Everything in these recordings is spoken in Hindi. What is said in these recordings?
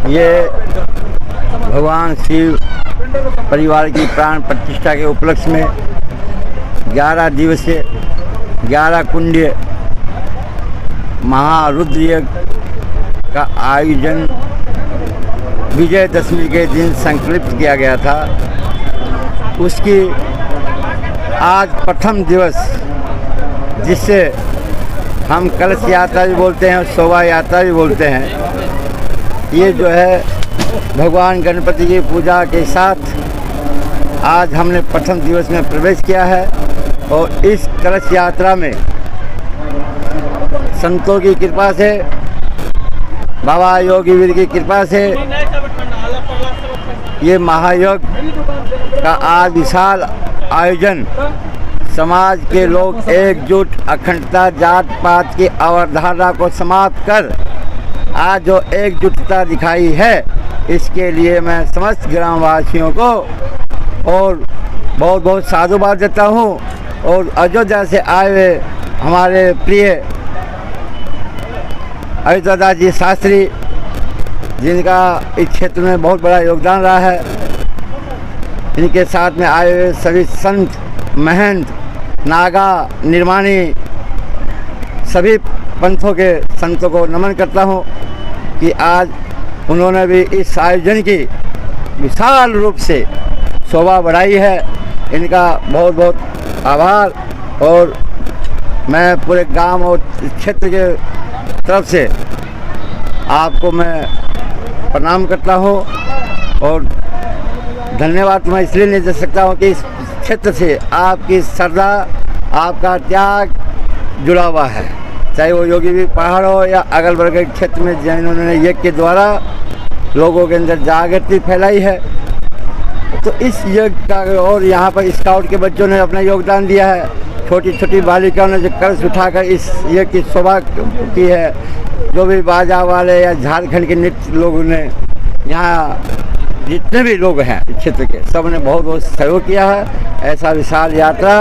ये भगवान शिव परिवार की प्राण प्रतिष्ठा के उपलक्ष्य में 11 दिवसीय 11 कुंडीय महारुद्र यज्ञ का आयोजन विजयदशमी के दिन संकल्पित किया गया था। उसकी आज प्रथम दिवस, जिससे हम कलश यात्रा भी बोलते हैं और शोभा यात्रा भी बोलते हैं, ये जो है भगवान गणपति की पूजा के साथ आज हमने प्रथम दिवस में प्रवेश किया है। और इस कलश यात्रा में संतों की कृपा से, बाबा योगीवीर की कृपा से ये महायज्ञ का आज विशाल आयोजन समाज के लोग एकजुट, अखंडता, जात पात की अवधारणा को समाप्त कर आज जो एकजुटता दिखाई है, इसके लिए मैं समस्त ग्रामवासियों को और बहुत बहुत साधुवाद देता हूँ। और अयोध्या से आए हुए हमारे प्रिय अयोध्या जी शास्त्री, जिनका इस क्षेत्र में बहुत बड़ा योगदान रहा है, इनके साथ में आए हुए सभी संत, महंत, नागा, निर्माणी, सभी पंथों के संतों को नमन करता हूँ कि आज उन्होंने भी इस आयोजन की विशाल रूप से शोभा बढ़ाई है। इनका बहुत बहुत आभार। और मैं पूरे गांव और क्षेत्र के तरफ से आपको मैं प्रणाम करता हूँ। और धन्यवाद मैं इसलिए नहीं दे सकता हूँ कि इस क्षेत्र से आपकी श्रद्धा, आपका त्याग जुड़ा हुआ है, चाहे वो योगीवीर पहाड़ हो या अगल बगल के क्षेत्र में जिन्होंने यज्ञ के द्वारा लोगों के अंदर जागृति फैलाई है। तो इस यज्ञ का और यहाँ पर स्काउट के बच्चों ने अपना योगदान दिया है। छोटी छोटी बालिकाओं ने जो कलश उठाकर इस यज्ञ की शोभा की है, जो भी बाजा वाले या झारखंड के नृत्य लोगों ने, यहाँ जितने भी लोग हैं क्षेत्र के, सब ने बहुत बहुत सहयोग किया है। ऐसा विशाल यात्रा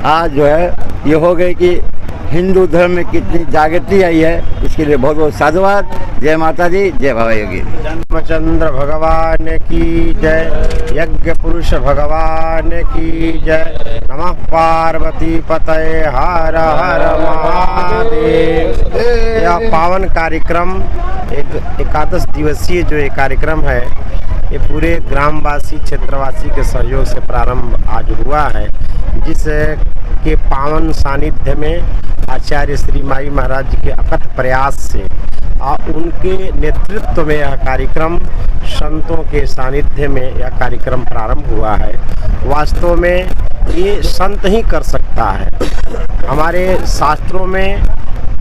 आज जो है ये हो गई कि हिंदू धर्म में कितनी जागृति आई है, इसके लिए बहुत बहुत साधुवाद। जय माता दी, जय बाबा योगी। रामचंद्र भगवान की जय, यज्ञ पुरुष भगवान की जय। नमः पार्वती पतये हर हर महादेव। यह पावन कार्यक्रम एक एकादश दिवसीय जो ये कार्यक्रम है, ये पूरे ग्रामवासी, क्षेत्रवासी के सहयोग से प्रारंभ आज हुआ है, जिस के पावन सानिध्य में आचार्य श्री माई महाराज जी के अकथ प्रयास से उनके नेतृत्व में यह कार्यक्रम, संतों के सानिध्य में यह कार्यक्रम प्रारंभ हुआ है। वास्तव में ये संत ही कर सकता है। हमारे शास्त्रों में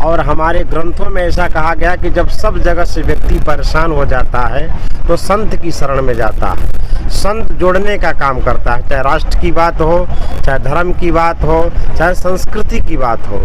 और हमारे ग्रंथों में ऐसा कहा गया कि जब सब जगह से व्यक्ति परेशान हो जाता है तो संत की शरण में जाता है। संत जोड़ने का काम करता है, चाहे राष्ट्र की बात हो, चाहे धर्म की बात हो, चाहे संस्कृति की बात हो।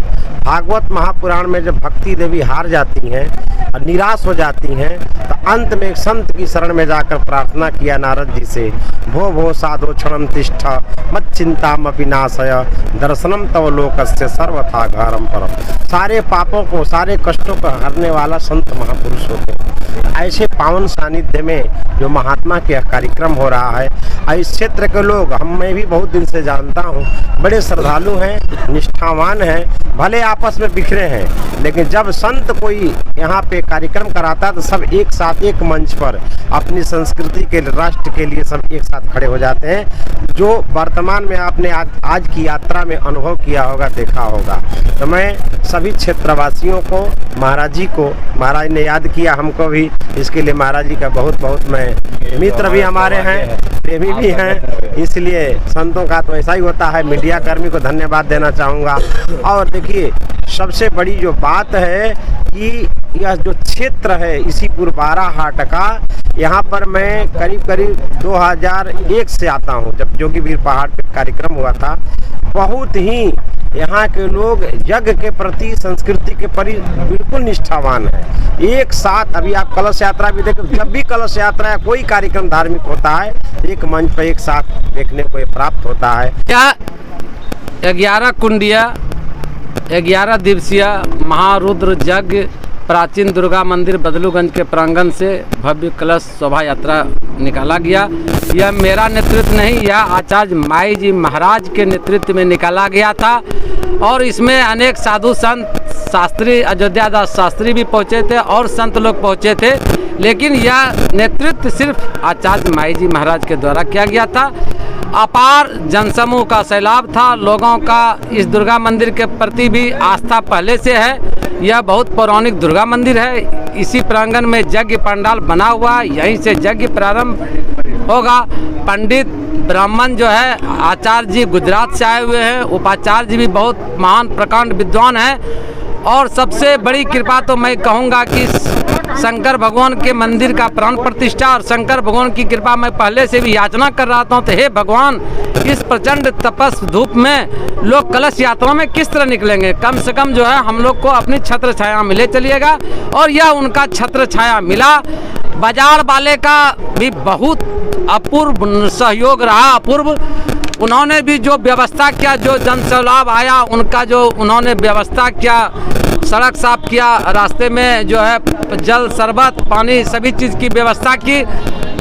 भागवत महापुराण में जब भक्ति देवी हार जाती हैं और निराश हो जाती हैं, तो अंत में एक संत की शरण में जाकर प्रार्थना किया नारद जी से, भो भो साधो क्षणम तिष्ठ मत चिंतामपि नाशय दर्शनम तव लोकस्य सर्वथा घरम परम। सारे पापों को, सारे कष्टों को हरने वाला संत महापुरुष होते हैं। ऐसे पावन सानिध्य में जो महात्मा के कार्यक्रम हो रहा है, इस क्षेत्र के लोग, मैं भी बहुत दिन से जानता हूँ, बड़े श्रद्धालु हैं, निष्ठावान हैं, भले आपस में बिखरे हैं, लेकिन जब संत कोई यहाँ पे कार्यक्रम कराता है तो सब एक साथ एक मंच पर अपनी संस्कृति के, राष्ट्र के लिए सब एक साथ खड़े हो जाते हैं। जो वर्तमान में आपने आज की यात्रा में अनुभव किया होगा, देखा होगा। तो मैं सभी क्षेत्रवासियों को, महाराज जी को, महाराज ने याद किया हमको भी, इसके लिए महाराज जी का बहुत बहुत, मैं मित्र भी हमारे हैं, प्रेमी भी हैं, इसलिए संतों का तो ऐसा ही होता है। मीडिया कर्मी को धन्यवाद देना चाहूँगा। और देखिए, सबसे बड़ी जो बात है कि यह जो क्षेत्र है इसीपुर बाराहाट का, यहाँ पर मैं करीब करीब 2001 से आता हूँ। जब योगीवीर पहाड़ पे कार्यक्रम हुआ था, बहुत ही यहाँ के लोग यज्ञ के प्रति, संस्कृति के प्रति बिल्कुल निष्ठावान है। एक साथ, अभी आप कलश यात्रा भी देखें, जब भी कलश यात्रा या कोई कार्यक्रम धार्मिक होता है, एक मंच पर एक साथ देखने को प्राप्त होता है। क्या 11 कुंडिया 11 दिवसीय महारुद्र यज्ञ प्राचीन दुर्गा मंदिर बदलूगंज के प्रांगण से भव्य कलश शोभा यात्रा निकाला गया। यह मेरा नेतृत्व नहीं, यह आचार्य माई जी महाराज के नेतृत्व में निकाला गया था और इसमें अनेक साधु संत, शास्त्री अयोध्या दास शास्त्री भी पहुँचे थे और संत लोग पहुँचे थे, लेकिन यह नेतृत्व सिर्फ आचार्य माई जी महाराज के द्वारा किया गया था। अपार जनसमूह का सैलाब था, लोगों का इस दुर्गा मंदिर के प्रति भी आस्था पहले से है। यह बहुत पौराणिक दुर्गा मंदिर है। इसी प्रांगण में यज्ञ पंडाल बना हुआ, यहीं से यज्ञ प्रारंभ होगा। पंडित ब्राह्मण जो है आचार्य जी गुजरात से आए हुए हैं, उपाचार्य जी भी बहुत महान प्रकांड विद्वान हैं। और सबसे बड़ी कृपा तो मैं कहूँगा कि शंकर भगवान के मंदिर का प्राण प्रतिष्ठा और शंकर भगवान की कृपा मैं पहले से भी याचना कर रहा था। तो हे भगवान, इस प्रचंड तपस धूप में लोग कलश यात्रा में किस तरह निकलेंगे? कम से कम जो है हम लोग को अपनी छत्र छाया मिले चलिएगा, और यह उनका छत्र छाया मिला। बाजार वाले का भी बहुत अपूर्व सहयोग रहा, अपूर्व। उन्होंने भी जो व्यवस्था किया, जो जन सैलाब आया उनका जो उन्होंने व्यवस्था किया, सड़क साफ किया, रास्ते में जो है जल शरबत पानी सभी चीज़ की व्यवस्था की।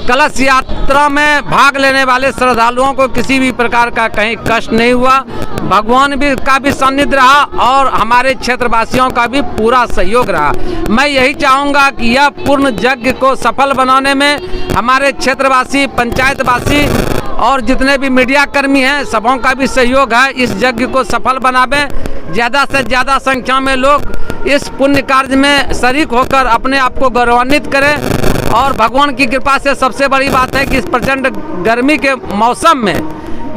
कलश यात्रा में भाग लेने वाले श्रद्धालुओं को किसी भी प्रकार का कहीं कष्ट नहीं हुआ। भगवान भी का भी सानिध्य रहा और हमारे क्षेत्रवासियों का भी पूरा सहयोग रहा। मैं यही चाहूँगा कि यह पूर्ण यज्ञ को सफल बनाने में हमारे क्षेत्रवासी, पंचायतवासी और जितने भी मीडिया कर्मी हैं सबों का भी सहयोग है। इस यज्ञ को सफल बनावें, ज़्यादा से ज़्यादा संख्या में लोग इस पुण्य कार्य में शरीक होकर अपने आप को गौरवान्वित करें। और भगवान की कृपा से सबसे बड़ी बात है कि इस प्रचंड गर्मी के मौसम में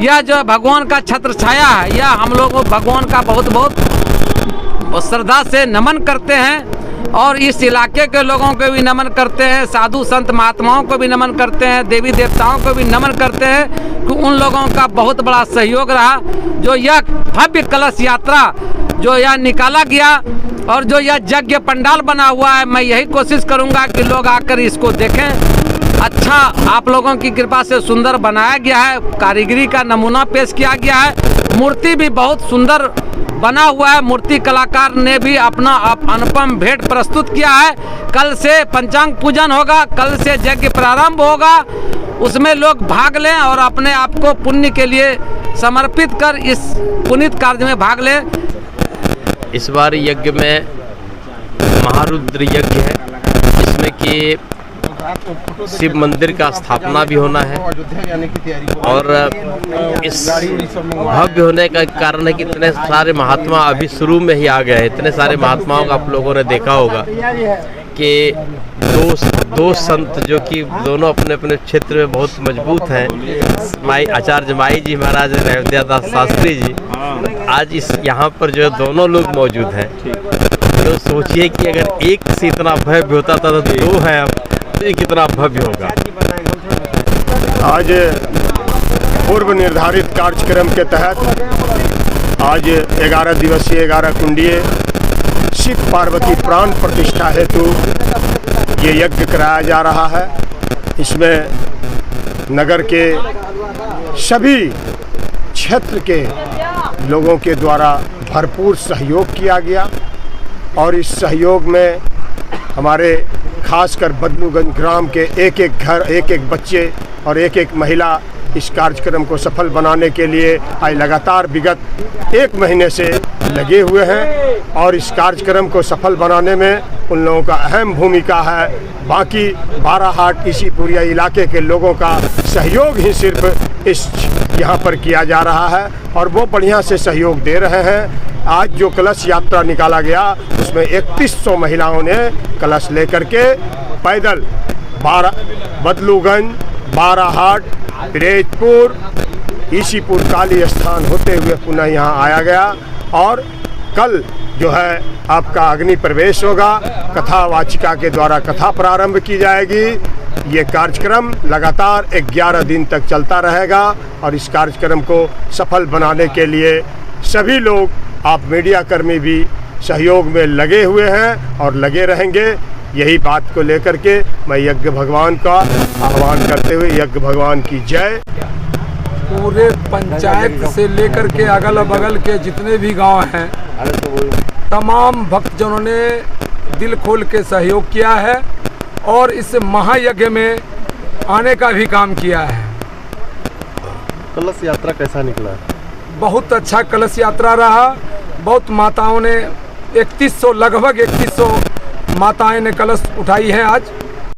यह जो भगवान का छत्र छाया है, यह हम लोग भगवान का बहुत बहुत श्रद्धा से नमन करते हैं। और इस इलाके के लोगों को भी नमन करते हैं, साधु संत महात्माओं को भी नमन करते हैं, देवी देवताओं को भी नमन करते हैं कि उन लोगों का बहुत बड़ा सहयोग रहा। जो यह भव्य कलश यात्रा जो यह निकाला गया और जो यह यज्ञ पंडाल बना हुआ है, मैं यही कोशिश करूंगा कि लोग आकर इसको देखें। अच्छा, आप लोगों की कृपा से सुंदर बनाया गया है, कारीगरी का नमूना पेश किया गया है। मूर्ति भी बहुत सुंदर बना हुआ है, मूर्ति कलाकार ने भी अपना अनुपम भेंट प्रस्तुत किया है। कल से पंचांग पूजन होगा, कल से यज्ञ प्रारंभ होगा, उसमें लोग भाग लें और अपने आप को पुण्य के लिए समर्पित कर इस पुनीत कार्य में भाग लें। इस बार यज्ञ में महारुद्र यज्ञ है, जिसमें कि शिव मंदिर का स्थापना भी होना है। और इस भव्य होने का कारण है कि इतने सारे महात्मा अभी शुरू में ही आ गए हैं। इतने सारे महात्माओं का आप लोगों ने देखा होगा कि दो संत जो कि दोनों अपने अपने क्षेत्र में बहुत मजबूत हैं, आचार्य माई जी महाराज और अयोध्या दास शास्त्री जी, आज इस यहाँ पर जो दोनों लोग मौजूद हैं। तो सोचिए कि अगर एक से इतना भव्य होता था तो दो हैं, अब तो ये कितना भव्य होगा। आज पूर्व निर्धारित कार्यक्रम के तहत आज 11 दिवसीय 11 कुंडीय शिव पार्वती प्राण प्रतिष्ठा हेतु ये यज्ञ कराया जा रहा है। इसमें नगर के सभी क्षेत्र के लोगों के द्वारा भरपूर सहयोग किया गया और इस सहयोग में हमारे खासकर बदलूगंज ग्राम के एक एक घर, एक एक बच्चे और एक एक महिला इस कार्यक्रम को सफल बनाने के लिए आज लगातार विगत 1 महीने से लगे हुए हैं और इस कार्यक्रम को सफल बनाने में उन लोगों का अहम भूमिका है। बाकी बाराहाट इसी पूरे इलाके के लोगों का सहयोग ही सिर्फ इस यहाँ पर किया जा रहा है और वो बढ़िया से सहयोग दे रहे हैं। आज जो कलश यात्रा निकाला गया उसमें 3100 महिलाओं ने कलश लेकर के पैदल बदलूगंज, बाराहाट, पिरेजपुर, ईसीपुर, काली स्थान होते हुए पुनः यहाँ आया गया और कल जो है आपका अग्नि प्रवेश होगा। कथा वाचिका के द्वारा कथा प्रारंभ की जाएगी। ये कार्यक्रम लगातार 11 दिन तक चलता रहेगा और इस कार्यक्रम को सफल बनाने के लिए सभी लोग, आप मीडिया कर्मी भी सहयोग में लगे हुए हैं और लगे रहेंगे। यही बात को लेकर के मैं यज्ञ भगवान का आह्वान करते हुए यज्ञ भगवान की जय। पूरे पंचायत से लेकर के अगल बगल के जितने भी गांव हैं, तमाम भक्तजनों ने दिल खोल के सहयोग किया है और इस महायज्ञ में आने का भी काम किया है। कलश यात्रा कैसा निकला? बहुत अच्छा कलश यात्रा रहा। बहुत माताओं ने 3100 लगभग 3100 माताएं ने कलश उठाई हैं आज।